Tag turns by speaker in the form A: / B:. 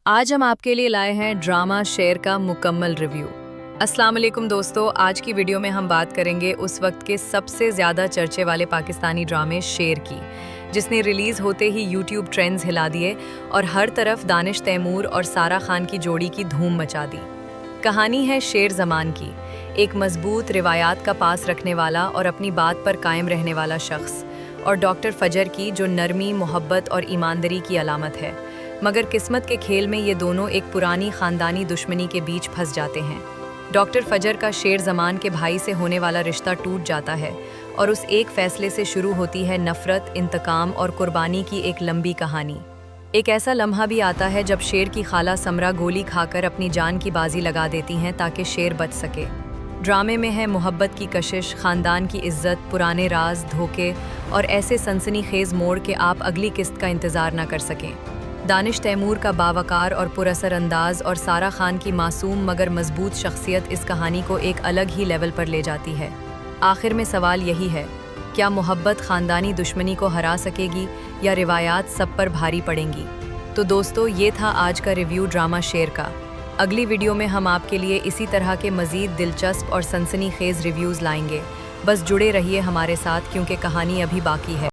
A: आज हम आपके लिए लाए हैं ड्रामा शेर का मुकम्मल रिव्यू। अस्सलाम वालेकुम दोस्तों, आज की वीडियो में हम बात करेंगे उस वक्त के सबसे ज़्यादा चर्चे वाले पाकिस्तानी ड्रामे शेर की, जिसने रिलीज़ होते ही यूट्यूब ट्रेंड्स हिला दिए और हर तरफ दानिश तैमूर और सारा खान की जोड़ी की धूम मचा दी। कहानी है शेर ज़मान की, एक मजबूत रिवायात का पास रखने वाला और अपनी बात पर कायम रहने वाला शख्स, और डॉक्टर फजर की जो नरमी, मोहब्बत और ईमानदारी की अलामत है। मगर किस्मत के खेल में ये दोनों एक पुरानी ख़ानदानी दुश्मनी के बीच फंस जाते हैं। डॉक्टर फजर का शेर ज़मान के भाई से होने वाला रिश्ता टूट जाता है और उस एक फ़ैसले से शुरू होती है नफ़रत, इंतकाम और कुर्बानी की एक लंबी कहानी। एक ऐसा लम्हा भी आता है जब शेर की खाला समरा गोली खाकर अपनी जान की बाजी लगा देती हैं ताकि शेर बच सके। ड्रामे में है मोहब्बत की कशिश, ख़ानदान की इज्जत, पुराने राज, धोखे और ऐसे सनसनीखेज़ मोड़ के आप अगली किस्त का इंतज़ार न कर सकें। दानिश तैमूर का बावकार और पुरअसर अंदाज और सारा खान की मासूम मगर मजबूत शख्सियत इस कहानी को एक अलग ही लेवल पर ले जाती है। आखिर में सवाल यही है, क्या मोहब्बत ख़ानदानी दुश्मनी को हरा सकेगी या रिवायात सब पर भारी पड़ेंगी? तो दोस्तों, ये था आज का रिव्यू ड्रामा शेर का। अगली वीडियो में हम आपके लिए इसी तरह के मज़ीद दिलचस्प और सनसनीखेज़ रिव्यूज़ लाएंगे। बस जुड़े रहिए हमारे साथ, क्योंकि कहानी अभी बाकी है।